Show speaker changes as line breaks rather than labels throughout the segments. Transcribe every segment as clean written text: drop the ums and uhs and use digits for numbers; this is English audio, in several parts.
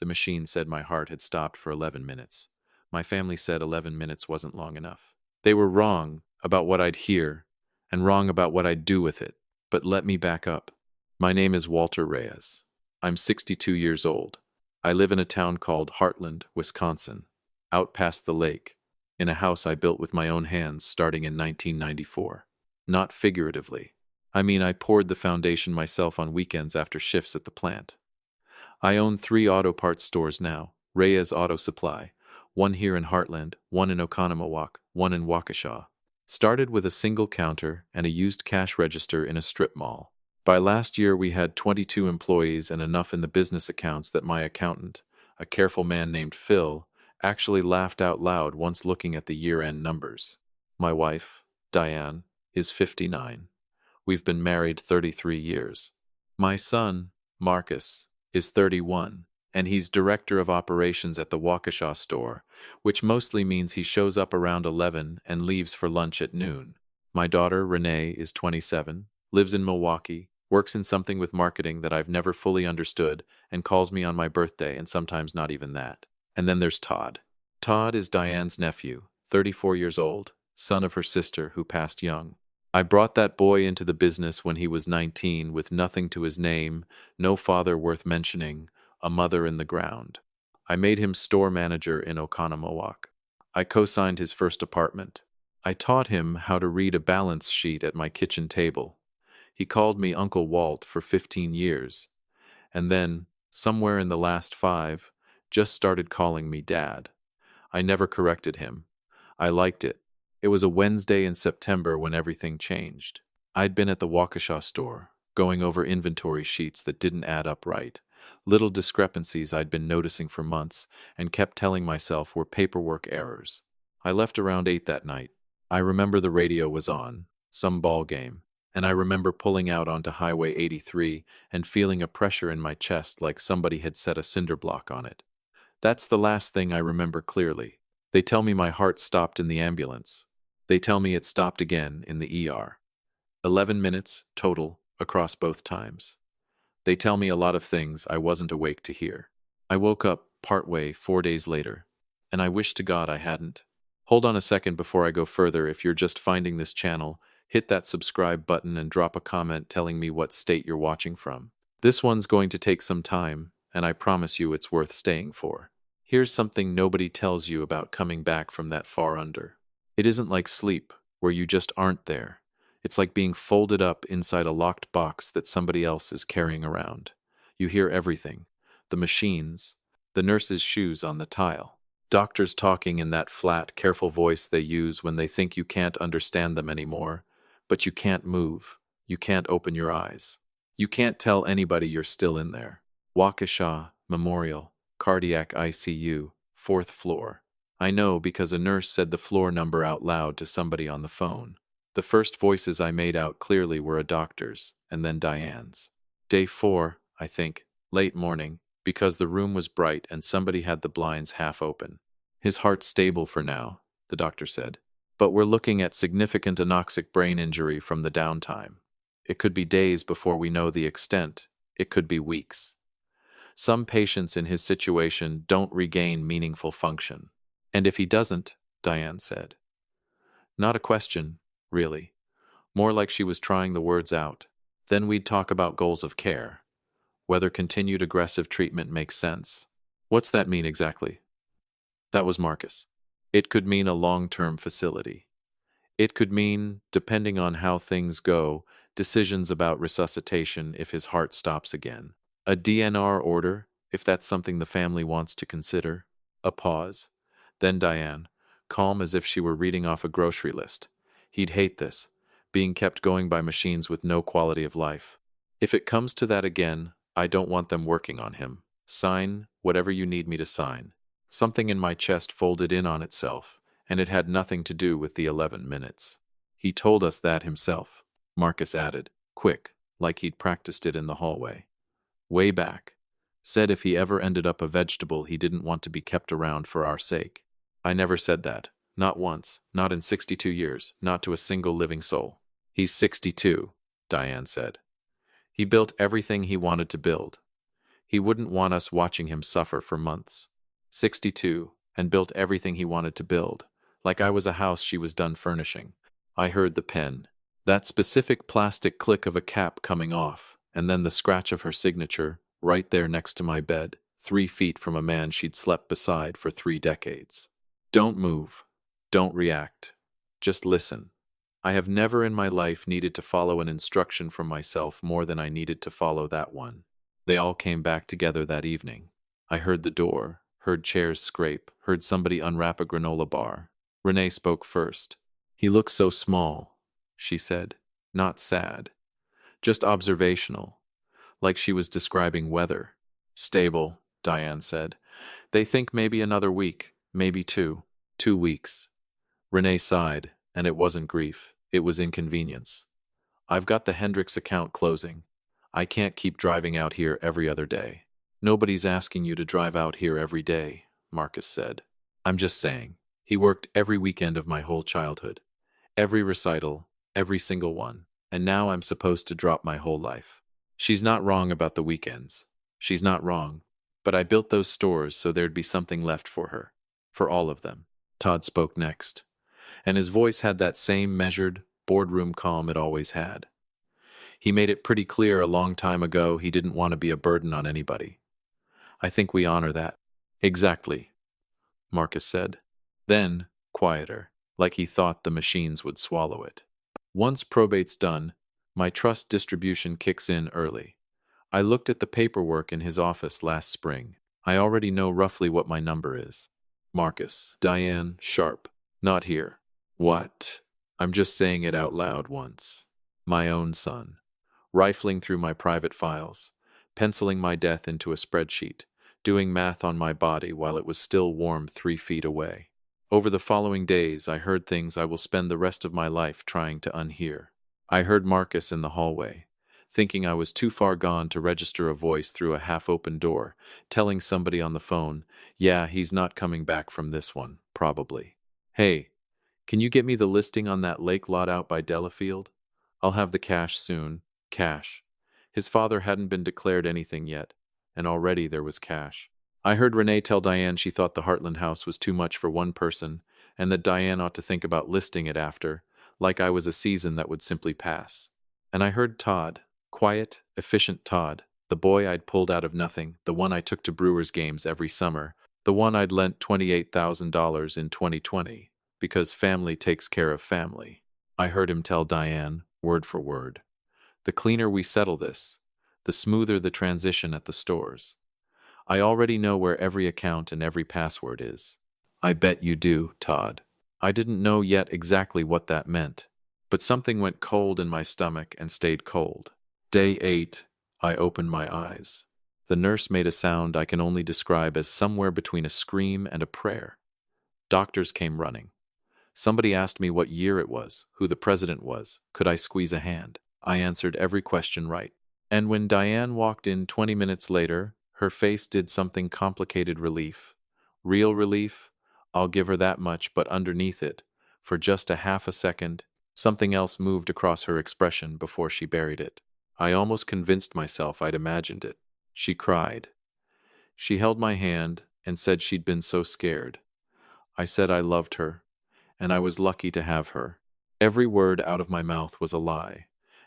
The machine said my heart had stopped for 11 minutes. My family said 11 minutes wasn't long enough. They were wrong about what I'd hear and wrong about what I'd do with it. But let me back up. My name is Walter Reyes. I'm 62 years old. I live in a town called Heartland, Wisconsin, out past the lake, in a house I built with my own hands starting in 1994. Not figuratively. I mean, I poured the foundation myself on weekends after shifts at the plant. I own 3 auto parts stores now, Reyes Auto Supply, one here in Heartland, one in Oconomowoc, one in Waukesha. Started with a single counter and a used cash register in a strip mall. By last year, we had 22 employees and enough in the business accounts that my accountant, a careful man named Phil, actually laughed out loud once looking at the year-end numbers. My wife, Diane, is 59. We've been married 33 years. My son, Marcus, is 31, and he's director of operations at the Waukesha store, which mostly means he shows up around 11 and leaves for lunch at noon. My daughter, Renee, is 27, lives in Milwaukee, works in something with marketing that I've never fully understood, and calls me on my birthday and sometimes not even that. And then there's Todd. Todd is Diane's nephew, 34 years old, son of her sister who passed young. I brought that boy into the business when he was 19 with nothing to his name, no father worth mentioning, a mother in the ground. I made him store manager in Oconomowoc. I co-signed his first apartment. I taught him how to read a balance sheet at my kitchen table. He called me Uncle Walt for 15 years, and then, somewhere in the last 5, just started calling me Dad. I never corrected him. I liked it. It was a Wednesday in September when everything changed. I'd been at the Waukesha store, going over inventory sheets that didn't add up right, little discrepancies I'd been noticing for months and kept telling myself were paperwork errors. I left around 8 that night. I remember the radio was on, some ball game, and I remember pulling out onto Highway 83 and feeling a pressure in my chest like somebody had set a cinder block on it. That's the last thing I remember clearly. They tell me my heart stopped in the ambulance. They tell me it stopped again in the ER. 11 minutes total across both times. They tell me a lot of things I wasn't awake to hear. I woke up partway 4 days later, and I wish to God I hadn't. Hold on a second before I go further. If you're just finding this channel, hit that subscribe button and drop a comment telling me what state you're watching from. This one's going to take some time, and I promise you it's worth staying for. Here's something nobody tells you about coming back from that far under. It isn't like sleep, where you just aren't there. It's like being folded up inside a locked box that somebody else is carrying around. You hear everything. The machines, the nurse's shoes on the tile, doctors talking in that flat, careful voice they use when they think you can't understand them anymore, but you can't move. You can't open your eyes. You can't tell anybody you're still in there. Waukesha Memorial, Cardiac ICU, 4th floor. I know because a nurse said the floor number out loud to somebody on the phone. The first voices I made out clearly were a doctor's, and then Diane's. Day 4, I think, late morning, because the room was bright and somebody had the blinds half open. His heart's stable for now, the doctor said. But we're looking at significant anoxic brain injury from the downtime. It could be days before we know the extent. It could be weeks. Some patients in his situation don't regain meaningful function. And if he doesn't, Diane said. Not a question, really. More like she was trying the words out. Then we'd talk about goals of care. Whether continued aggressive treatment makes sense. What's that mean exactly? That was Marcus. It could mean a long-term facility. It could mean, depending on how things go, decisions about resuscitation if his heart stops again. A DNR order, if that's something the family wants to consider. A pause. Then Diane, calm as if she were reading off a grocery list. He'd hate this, being kept going by machines with no quality of life. If it comes to that again, I don't want them working on him. Sign whatever you need me to sign. Something in my chest folded in on itself, and it had nothing to do with the 11 minutes. He told us that himself, Marcus added, quick, like he'd practiced it in the hallway. Way back. Said if he ever ended up a vegetable, he didn't want to be kept around for our sake. I never said that. Not once. Not in 62 years. Not to a single living soul. He's 62, Diane said. He built everything he wanted to build. He wouldn't want us watching him suffer for months. 62, and built everything he wanted to build, like I was a house she was done furnishing. I heard the pen, that specific plastic click of a cap coming off, and then the scratch of her signature, right there next to my bed, 3 feet from a man she'd slept beside for 3 decades. Don't move. Don't react. Just listen. I have never in my life needed to follow an instruction from myself more than I needed to follow that one. They all came back together that evening. I heard the door, heard chairs scrape, heard somebody unwrap a granola bar. Renee spoke first. He looks so small, she said. Not sad. Just observational. Like she was describing weather. Stable, Diane said. They think maybe another week, maybe two. 2 weeks. Renee sighed, and it wasn't grief. It was inconvenience. I've got the Hendricks account closing. I can't keep driving out here every other day. Nobody's asking you to drive out here every day, Marcus said. I'm just saying. He worked every weekend of my whole childhood. Every recital, every single one. And now I'm supposed to drop my whole life. She's not wrong about the weekends. She's not wrong. But I built those stores so there'd be something left for her. For all of them. Todd spoke next. And his voice had that same measured, boardroom calm it always had. He made it pretty clear a long time ago he didn't want to be a burden on anybody. I think we honor that. Exactly, Marcus said. Then, quieter, like he thought the machines would swallow it. Once probate's done, my trust distribution kicks in early. I looked at the paperwork in his office last spring. I already know roughly what my number is. Marcus, Diane, Sharp. Not here. What? I'm just saying it out loud once. My own son. Rifling through my private files, penciling my death into a spreadsheet, doing math on my body while it was still warm 3 feet away. Over the following days, I heard things I will spend the rest of my life trying to unhear. I heard Marcus in the hallway, thinking I was too far gone to register a voice through a half-open door, telling somebody on the phone, yeah, he's not coming back from this one, probably. Hey, can you get me the listing on that lake lot out by Delafield? I'll have the cash soon. Cash. His father hadn't been declared anything yet, and already there was cash. I heard Renee tell Diane she thought the Heartland house was too much for one person, and that Diane ought to think about listing it after, like I was a season that would simply pass. And I heard Todd, quiet, efficient Todd, the boy I'd pulled out of nothing, the one I took to Brewers games every summer, the one I'd lent $28,000 in 2020, because family takes care of family. I heard him tell Diane, word for word. The cleaner we settle this, the smoother the transition at the stores. I already know where every account and every password is. I bet you do, Todd. I didn't know yet exactly what that meant, but something went cold in my stomach and stayed cold. Day 8, I opened my eyes. The nurse made a sound I can only describe as somewhere between a scream and a prayer. Doctors came running. Somebody asked me what year it was, who the president was, could I squeeze a hand. I answered every question right. And when Diane walked in 20 minutes later, her face did something complicated relief. Real relief? I'll give her that much, but underneath it, for just a half a second, something else moved across her expression before she buried it. I almost convinced myself I'd imagined it. She cried. She held my hand and said she'd been so scared. I said I loved her, and I was lucky to have her. Every word out of my mouth was a lie.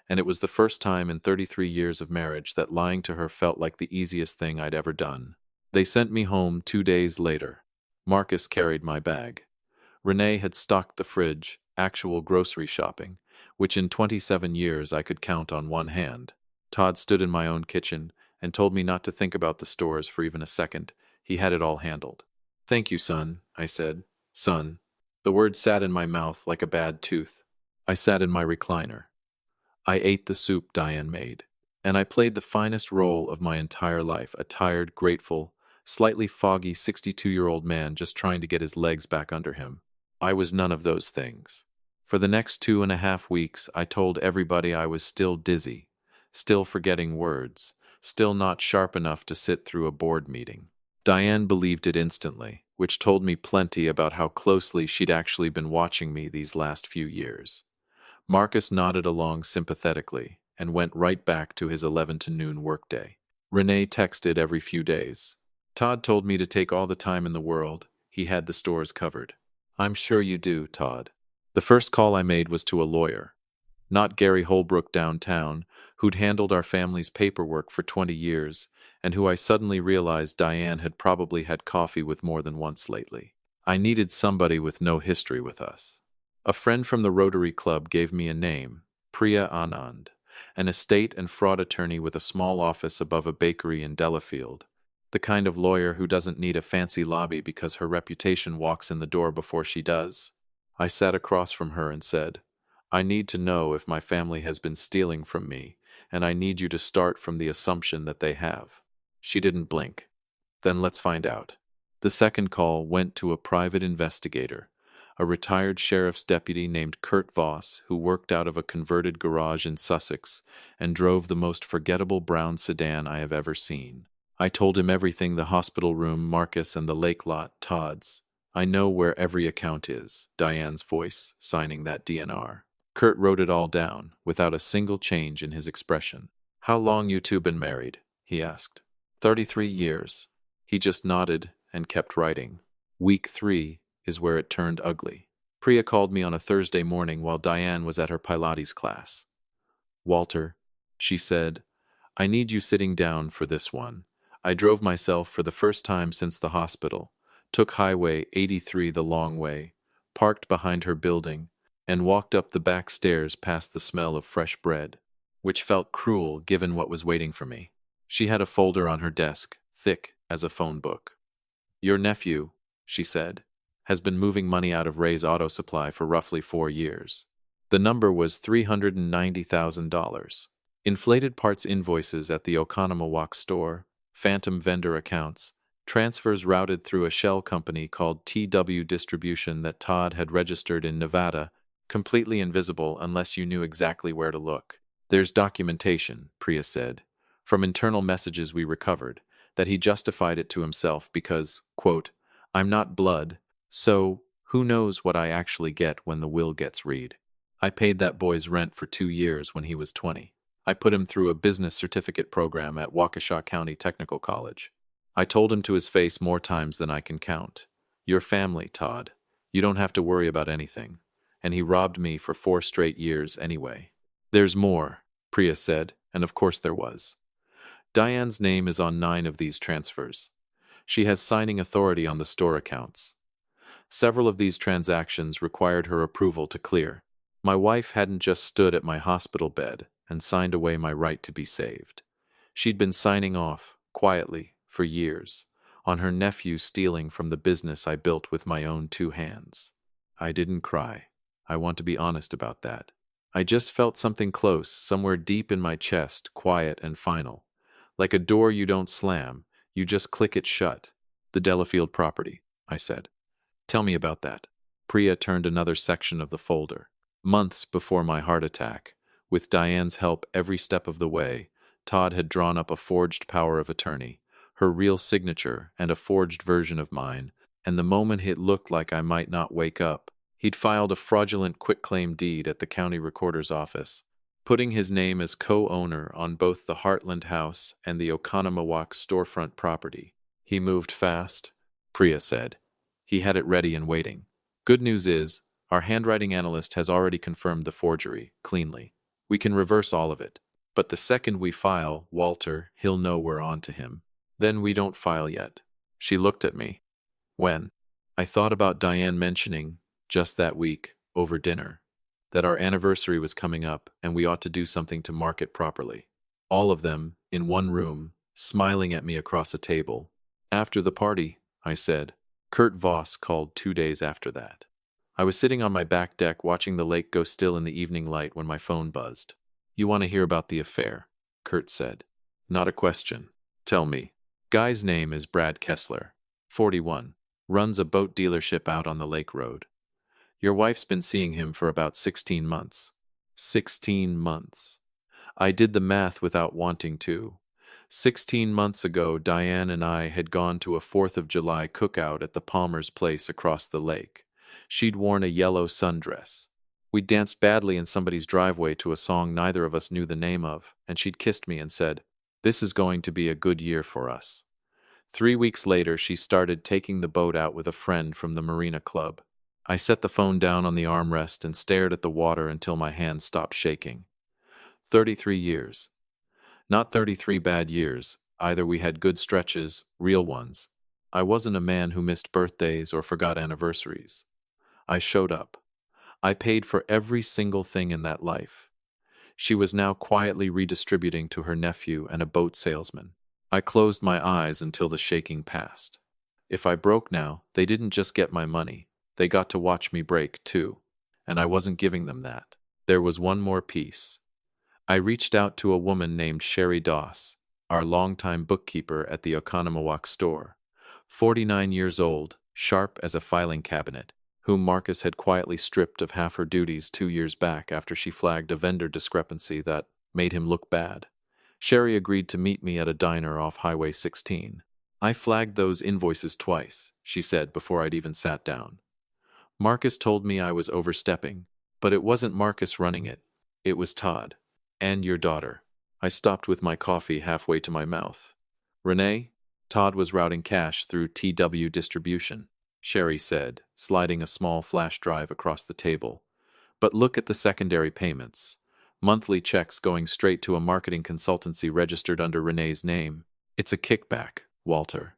And it was the first time in 33 years of marriage that lying to her felt like the easiest thing I'd ever done. They sent me home 2 days later. Marcus carried my bag. Renee had stocked the fridge, actual grocery shopping, which in 27 years I could count on one hand. Todd stood in my own kitchen and told me not to think about the stores for even a second. He had it all handled. Thank you, son, I said. Son. The word sat in my mouth like a bad tooth. I sat in my recliner. I ate the soup Diane made, and I played the finest role of my entire life, a tired, grateful, slightly foggy 62-year-old man just trying to get his legs back under him. I was none of those things. For the next 2.5 weeks, I told everybody I was still dizzy, still forgetting words, still not sharp enough to sit through a board meeting. Diane believed it instantly, which told me plenty about how closely she'd actually been watching me these last few years. Marcus nodded along sympathetically and went right back to his 11 to noon workday. Renee texted every few days. Todd told me to take all the time in the world. He had the stores covered. I'm sure you do, Todd. The first call I made was to a lawyer. Not Gary Holbrook downtown, who'd handled our family's paperwork for 20 years, and who I suddenly realized Diane had probably had coffee with more than once lately. I needed somebody with no history with us. A friend from the Rotary Club gave me a name, Priya Anand, an estate and fraud attorney with a small office above a bakery in Delafield, the kind of lawyer who doesn't need a fancy lobby because her reputation walks in the door before she does. I sat across from her and said, I need to know if my family has been stealing from me, and I need you to start from the assumption that they have. She didn't blink. Then let's find out. The second call went to a private investigator, a retired sheriff's deputy named Kurt Voss, who worked out of a converted garage in Sussex and drove the most forgettable brown sedan I have ever seen. I told him everything: the hospital room, Marcus, and the lake lot, Todd's. I know where every account is, Diane's voice, signing that DNR. Kurt wrote it all down, without a single change in his expression. How long you two been married? He asked. 33 years. He just nodded and kept writing. Week 3 is where it turned ugly. Priya called me on a Thursday morning while Diane was at her Pilates class. Walter, she said, I need you sitting down for this one. I drove myself for the first time since the hospital, took Highway 83 the long way, parked behind her building, and walked up the back stairs past the smell of fresh bread, which felt cruel given what was waiting for me. She had a folder on her desk, thick as a phone book. Your nephew, she said, has been moving money out of Ray's auto supply for roughly 4 years. The number was $390,000. Inflated parts invoices at the Oconomowoc store, phantom vendor accounts, transfers routed through a shell company called TW Distribution that Todd had registered in Nevada, completely invisible unless you knew exactly where to look. There's documentation, Priya said, from internal messages we recovered, that he justified it to himself because, quote, I'm not blood, so who knows what I actually get when the will gets read. I paid that boy's rent for 2 years when he was 20. I put him through a business certificate program at Waukesha County Technical College. I told him to his face more times than I can count. Your family, Todd. You don't have to worry about anything. And he robbed me for 4 straight years anyway. There's more, Priya said, and of course there was. Diane's name is on 9 of these transfers. She has signing authority on the store accounts. Several of these transactions required her approval to clear. My wife hadn't just stood at my hospital bed and signed away my right to be saved. She'd been signing off, quietly, for years, on her nephew stealing from the business I built with my own 2 hands. I didn't cry. I want to be honest about that. I just felt something close, somewhere deep in my chest, quiet and final. Like a door you don't slam, you just click it shut. The Delafield property, I said. Tell me about that. Priya turned another section of the folder. Months before my heart attack, with Diane's help every step of the way, Todd had drawn up a forged power of attorney, her real signature and a forged version of mine, and the moment it looked like I might not wake up, he'd filed a fraudulent quitclaim deed at the county recorder's office, putting his name as co-owner on both the Heartland House and the Oconomowoc storefront property. He moved fast, Priya said. He had it ready and waiting. Good news is, our handwriting analyst has already confirmed the forgery, cleanly. We can reverse all of it. But the second we file, Walter, he'll know we're on to him. Then we don't file yet. She looked at me. When? I thought about Diane mentioning, just that week, over dinner, that our anniversary was coming up and we ought to do something to mark it properly. All of them, in one room, smiling at me across a table. After the party, I said. Kurt Voss called 2 days after that. I was sitting on my back deck watching the lake go still in the evening light when my phone buzzed. You want to hear about the affair? Kurt said. Not a question. Tell me. Guy's name is Brad Kessler, 41, runs a boat dealership out on the lake road. Your wife's been seeing him for about 16 months. 16 months. I did the math without wanting to. 16 months ago, Diane and I had gone to a 4th of July cookout at the Palmer's place across the lake. She'd worn a yellow sundress. We danced badly in somebody's driveway to a song neither of us knew the name of, and she'd kissed me and said, This is going to be a good year for us. 3 weeks later, she started taking the boat out with a friend from the Marina Club. I set the phone down on the armrest and stared at the water until my hands stopped shaking. 33 years. Not 33 bad years. Either we had good stretches, real ones. I wasn't a man who missed birthdays or forgot anniversaries. I showed up. I paid for every single thing in that life. She was now quietly redistributing to her nephew and a boat salesman. I closed my eyes until the shaking passed. If I broke now, they didn't just get my money. They got to watch me break, too. And I wasn't giving them that. There was one more piece. I reached out to a woman named Sherry Doss, our longtime bookkeeper at the Oconomowoc store. 49 years old, sharp as a filing cabinet, whom Marcus had quietly stripped of half her duties 2 years back after she flagged a vendor discrepancy that made him look bad. Sherry agreed to meet me at a diner off Highway 16. I flagged those invoices twice, she said before I'd even sat down. Marcus told me I was overstepping, but it wasn't Marcus running it. It was Todd. And your daughter. I stopped with my coffee halfway to my mouth. Renee? Todd was routing cash through TW Distribution, Sherry said, sliding a small flash drive across the table. But look at the secondary payments. Monthly checks going straight to a marketing consultancy registered under Renee's name. It's a kickback, Walter.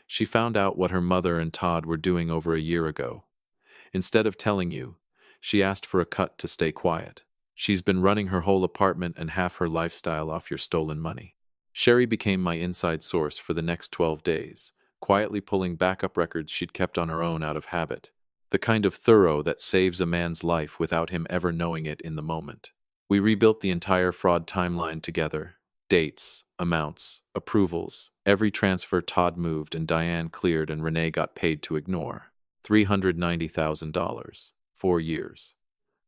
She found out what her mother and Todd were doing over a year ago. Instead of telling you, she asked for a cut to stay quiet. She's been running her whole apartment and half her lifestyle off your stolen money. Sherry became my inside source for the next 12 days, quietly pulling backup records she'd kept on her own out of habit. The kind of thorough that saves a man's life without him ever knowing it in the moment. We rebuilt the entire fraud timeline together. Dates, amounts, approvals, every transfer Todd moved and Diane cleared and Renee got paid to ignore. $390,000. 4 years.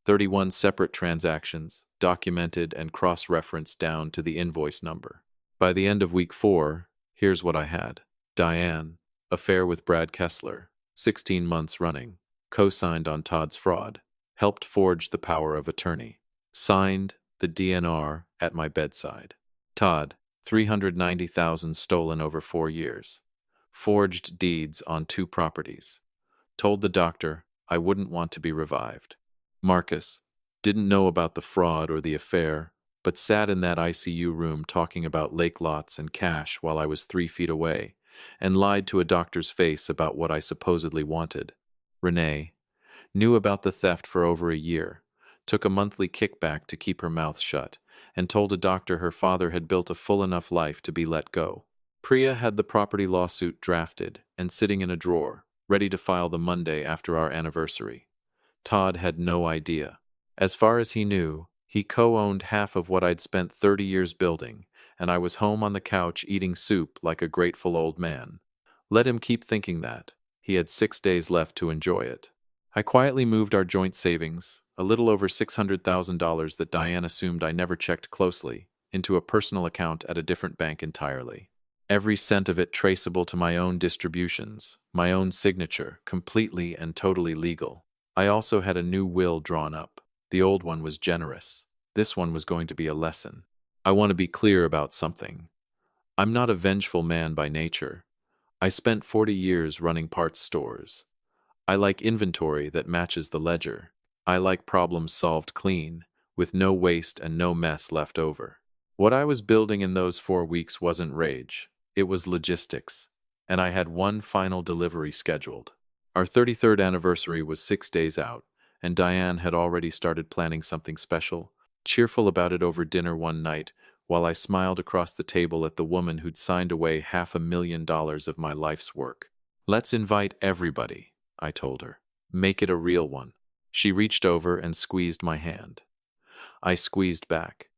31 separate transactions, documented and cross-referenced down to the invoice number. By the end of week 4, here's what I had. Diane, affair with Brad Kessler, 16 months running, co-signed on Todd's fraud, helped forge the power of attorney, signed the DNR at my bedside. Todd, 390,000 stolen over 4 years, forged deeds on 2 properties, told the doctor I wouldn't want to be revived. Marcus didn't know about the fraud or the affair, but sat in that ICU room talking about lake lots and cash while I was 3 feet away, and lied to a doctor's face about what I supposedly wanted. Renee knew about the theft for over a year, took a monthly kickback to keep her mouth shut, and told a doctor her father had built a full enough life to be let go. Priya had the property lawsuit drafted and sitting in a drawer, ready to file the Monday after our anniversary. Todd had no idea. As far as he knew, he co-owned half of what I'd spent 30 years building, and I was home on the couch eating soup like a grateful old man. Let him keep thinking that. He had 6 days left to enjoy it. I quietly moved our joint savings, a little over $600,000 that Diane assumed I never checked closely, into a personal account at a different bank entirely. Every cent of it traceable to my own distributions, my own signature, completely and totally legal. I also had a new will drawn up. The old one was generous. This one was going to be a lesson. I want to be clear about something. I'm not a vengeful man by nature. I spent 40 years running parts stores. I like inventory that matches the ledger. I like problems solved clean, with no waste and no mess left over. What I was building in those 4 weeks wasn't rage. It was logistics. And I had one final delivery scheduled. Our 33rd anniversary was 6 days out, and Diane had already started planning something special, cheerful about it over dinner one night, while I smiled across the table at the woman who'd signed away $500,000 of my life's work. Let's invite everybody, I told her. Make it a real one. She reached over and squeezed my hand. I squeezed back.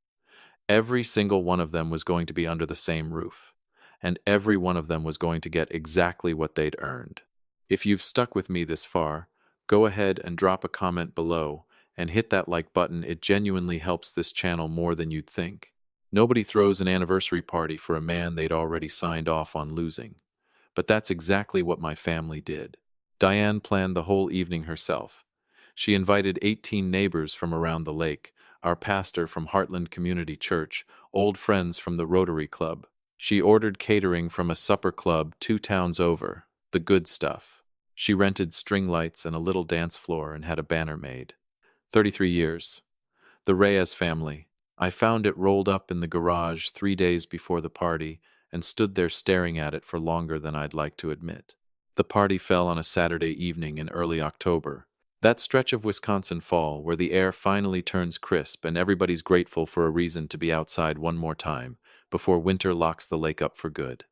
Every single one of them was going to be under the same roof, and every one of them was going to get exactly what they'd earned. If you've stuck with me this far, go ahead and drop a comment below and hit that like button. It genuinely helps this channel more than you'd think. Nobody throws an anniversary party for a man they'd already signed off on losing. But that's exactly what my family did. Diane planned the whole evening herself. She invited 18 neighbors from around the lake, our pastor from Heartland Community Church, old friends from the Rotary Club. She ordered catering from a supper club 2 towns over, the good stuff. She rented string lights and a little dance floor and had a banner made. 33 years. The Reyes family. I found it rolled up in the garage 3 days before the party and stood there staring at it for longer than I'd like to admit. The party fell on a Saturday evening in early October. That stretch of Wisconsin fall where the air finally turns crisp and everybody's grateful for a reason to be outside one more time before winter locks the lake up for good.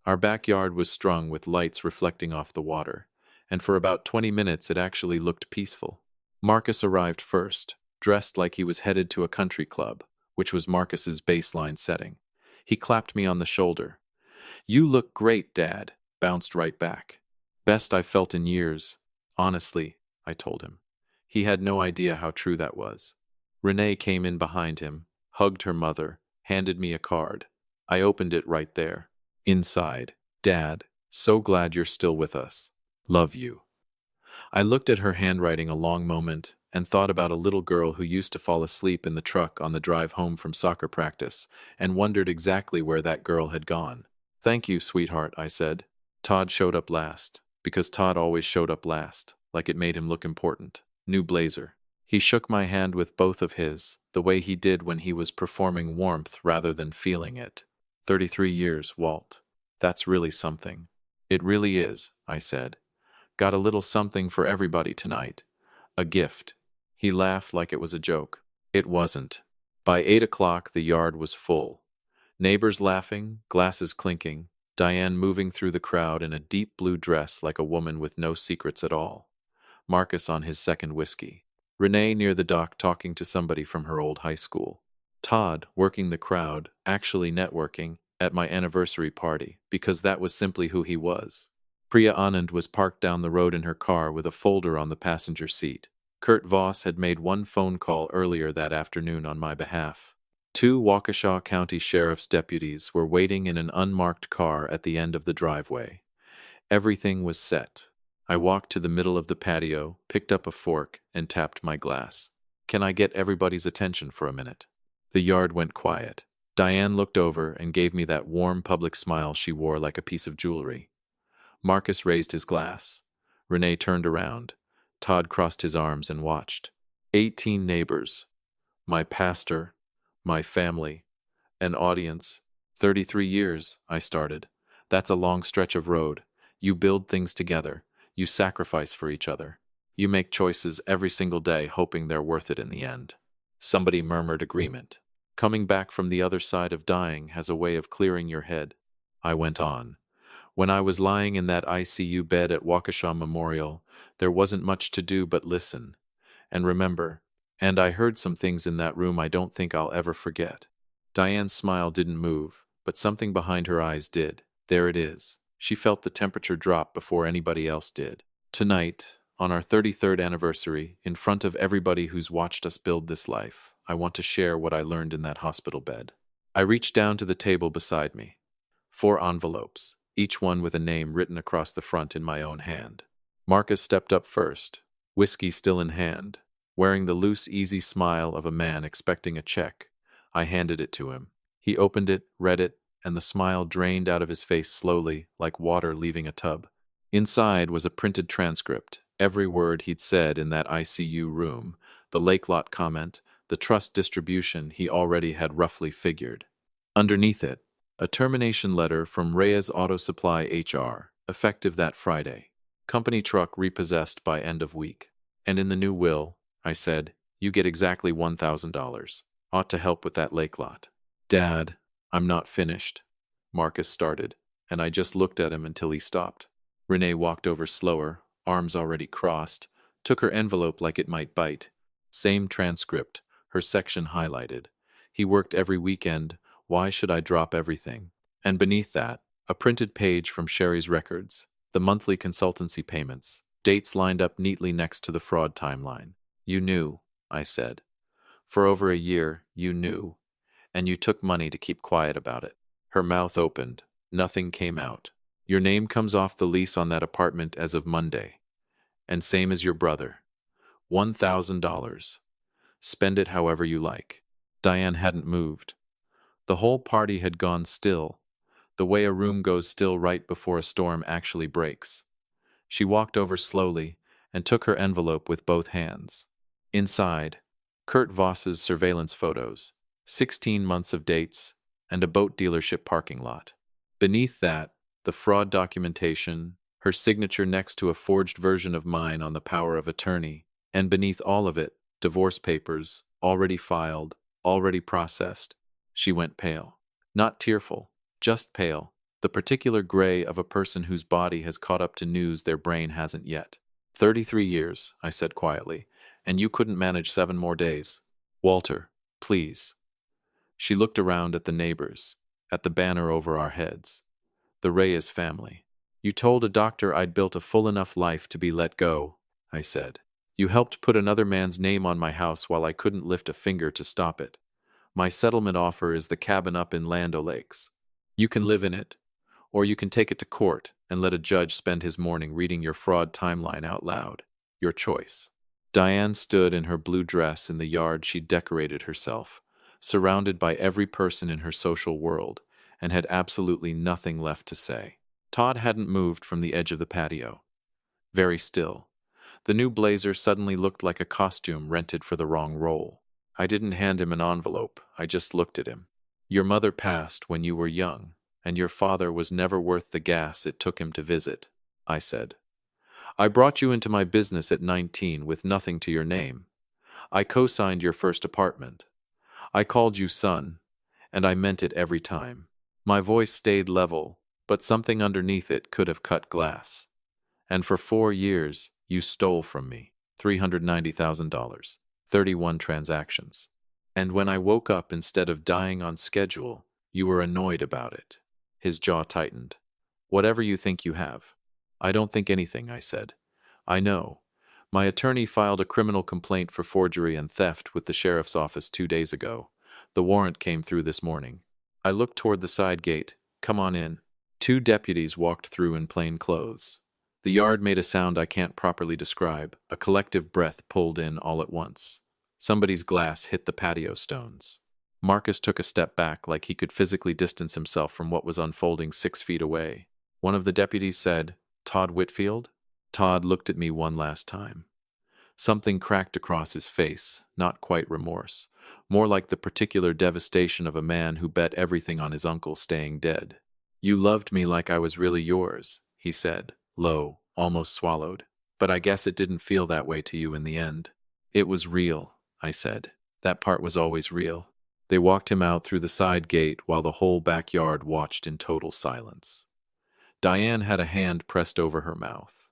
Our backyard was strung with lights reflecting off the water, and for about 20 minutes it actually looked peaceful. Marcus arrived first, dressed like he was headed to a country club, which was Marcus's baseline setting. He clapped me on the shoulder. "You look great, Dad," bounced right back. "Best I've felt in years. Honestly," I told him. He had no idea how true that was. Renee came in behind him, hugged her mother, handed me a card. I opened it right there. Inside, "Dad, so glad you're still with us. Love you." I looked at her handwriting a long moment and thought about a little girl who used to fall asleep in the truck on the drive home from soccer practice and wondered exactly where that girl had gone. "Thank you, sweetheart," I said. Todd showed up last, because Todd always showed up last, like it made him look important. New blazer. He shook my hand with both of his, the way he did when he was performing warmth rather than feeling it. 33 years, Walt. That's really something. It really is, I said. Got a little something for everybody tonight. A gift. He laughed like it was a joke. It wasn't. By 8 o'clock, the yard was full. Neighbors laughing, glasses clinking, Diane moving through the crowd in a deep blue dress like a woman with no secrets at all. Marcus on his second whiskey. Renee near the dock talking to somebody from her old high school. Todd working the crowd, actually networking, at my anniversary party, because that was simply who he was. Priya Anand was parked down the road in her car with a folder on the passenger seat. Kurt Voss had made one phone call earlier that afternoon on my behalf. 2 Waukesha County Sheriff's deputies were waiting in an unmarked car at the end of the driveway. Everything was set. I walked to the middle of the patio, picked up a fork, and tapped my glass. "Can I get everybody's attention for a minute?" The yard went quiet. Diane looked over and gave me that warm public smile she wore like a piece of jewelry. Marcus raised his glass. Renee turned around. Todd crossed his arms and watched. 18 neighbors. My pastor. My family. An audience. 33 years, I started. That's a long stretch of road. You build things together. You sacrifice for each other. You make choices every single day hoping they're worth it in the end. Somebody murmured agreement. Coming back from the other side of dying has a way of clearing your head. I went on. When I was lying in that ICU bed at Waukesha Memorial, there wasn't much to do but listen. And remember, and I heard some things in that room I don't think I'll ever forget. Diane's smile didn't move, but something behind her eyes did. There it is. She felt the temperature drop before anybody else did. Tonight, on our 33rd anniversary, in front of everybody who's watched us build this life, I want to share what I learned in that hospital bed. I reached down to the table beside me. 4 envelopes, each one with a name written across the front in my own hand. Marcus stepped up first, whiskey still in hand, wearing the loose, easy smile of a man expecting a check. I handed it to him. He opened it, read it, and the smile drained out of his face slowly, like water leaving a tub. Inside was a printed transcript, every word he'd said in that ICU room, the lake lot comment, the trust distribution he already had roughly figured. Underneath it, a termination letter from Reyes Auto Supply HR, effective that Friday. Company truck repossessed by end of week. And in the new will, I said, you get exactly $1,000. Ought to help with that lake lot. Dad, I'm not finished. Marcus started, and I just looked at him until he stopped. Renee walked over slower, arms already crossed, took her envelope like it might bite. Same transcript, her section highlighted. He worked every weekend. Why should I drop everything? And beneath that, a printed page from Sherry's records, the monthly consultancy payments, dates lined up neatly next to the fraud timeline. You knew, I said. For over a year, you knew. And you took money to keep quiet about it. Her mouth opened. Nothing came out. Your name comes off the lease on that apartment as of Monday. And same as your brother. $1,000. Spend it however you like. Diane hadn't moved. The whole party had gone still, the way a room goes still right before a storm actually breaks. She walked over slowly and took her envelope with both hands. Inside, Kurt Voss's surveillance photos, 16 months of dates, and a boat dealership parking lot. Beneath that, the fraud documentation, her signature next to a forged version of mine on the power of attorney, and beneath all of it, divorce papers, already filed, already processed. She went pale. Not tearful, just pale, the particular gray of a person whose body has caught up to news their brain hasn't yet. 33 years, I said quietly, and you couldn't manage 7 more days. Walter, please. She looked around at the neighbors, at the banner over our heads. The Reyes family. You told a doctor I'd built a full enough life to be let go, I said. You helped put another man's name on my house while I couldn't lift a finger to stop it. My settlement offer is the cabin up in Land O'Lakes. You can live in it, or you can take it to court and let a judge spend his morning reading your fraud timeline out loud. Your choice. Diane stood in her blue dress in the yard she'd decorated herself, surrounded by every person in her social world, and had absolutely nothing left to say. Todd hadn't moved from the edge of the patio. Very still. The new blazer suddenly looked like a costume rented for the wrong role. I didn't hand him an envelope, I just looked at him. Your mother passed when you were young, and your father was never worth the gas it took him to visit, I said. I brought you into my business at 19 with nothing to your name. I co-signed your first apartment. I called you son, and I meant it every time. My voice stayed level, but something underneath it could have cut glass. And for 4 years, you stole from me $390,000, 31 transactions. And when I woke up instead of dying on schedule, you were annoyed about it. His jaw tightened. Whatever you think you have. I don't think anything, I said. I know. My attorney filed a criminal complaint for forgery and theft with the sheriff's office 2 days ago. The warrant came through this morning. I looked toward the side gate. Come on in. 2 deputies walked through in plain clothes. The yard made a sound I can't properly describe, a collective breath pulled in all at once. Somebody's glass hit the patio stones. Marcus took a step back like he could physically distance himself from what was unfolding 6 feet away. One of the deputies said, Todd Whitfield? Todd looked at me one last time. Something cracked across his face, not quite remorse, more like the particular devastation of a man who bet everything on his uncle staying dead. You loved me like I was really yours, he said, low, almost swallowed. But I guess it didn't feel that way to you in the end. It was real, I said. That part was always real. They walked him out through the side gate while the whole backyard watched in total silence. Diane had a hand pressed over her mouth.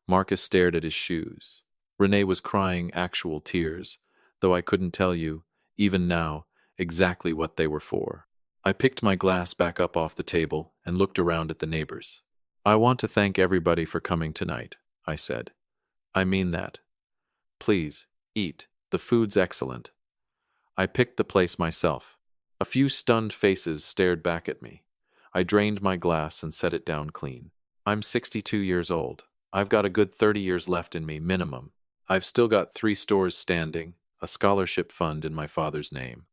Marcus stared at his shoes. Renee was crying actual tears, though I couldn't tell you, even now, exactly what they were for. I picked my glass back up off the table and looked around at the neighbors. I want to thank everybody for coming tonight, I said. I mean that. Please, eat. The food's excellent. I picked the place myself. A few stunned faces stared back at me. I drained my glass and set it down clean. I'm 62 years old. I've got a good 30 years left in me, minimum. I've still got 3 stores standing, a scholarship fund in my father's name.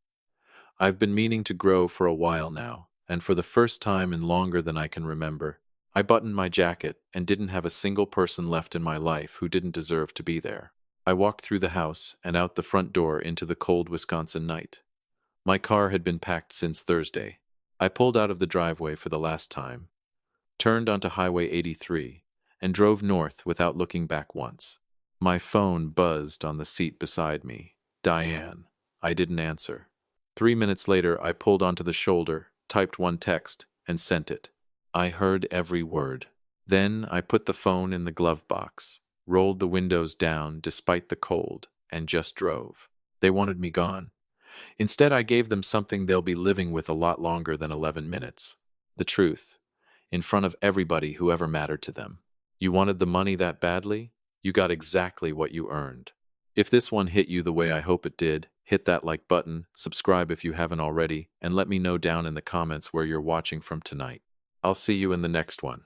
I've been meaning to grow for a while now, and for the first time in longer than I can remember, I buttoned my jacket and didn't have a single person left in my life who didn't deserve to be there. I walked through the house and out the front door into the cold Wisconsin night. My car had been packed since Thursday. I pulled out of the driveway for the last time, turned onto Highway 83, and drove north without looking back once. My phone buzzed on the seat beside me. Diane. I didn't answer. 3 minutes later, I pulled onto the shoulder, typed one text, and sent it. I heard every word. Then I put the phone in the glove box, rolled the windows down despite the cold, and just drove. They wanted me gone. Instead, I gave them something they'll be living with a lot longer than 11 minutes. The truth. In front of everybody who ever mattered to them. You wanted the money that badly? You got exactly what you earned. If this one hit you the way I hope it did, hit that like button, subscribe if you haven't already, and let me know down in the comments where you're watching from tonight. I'll see you in the next one.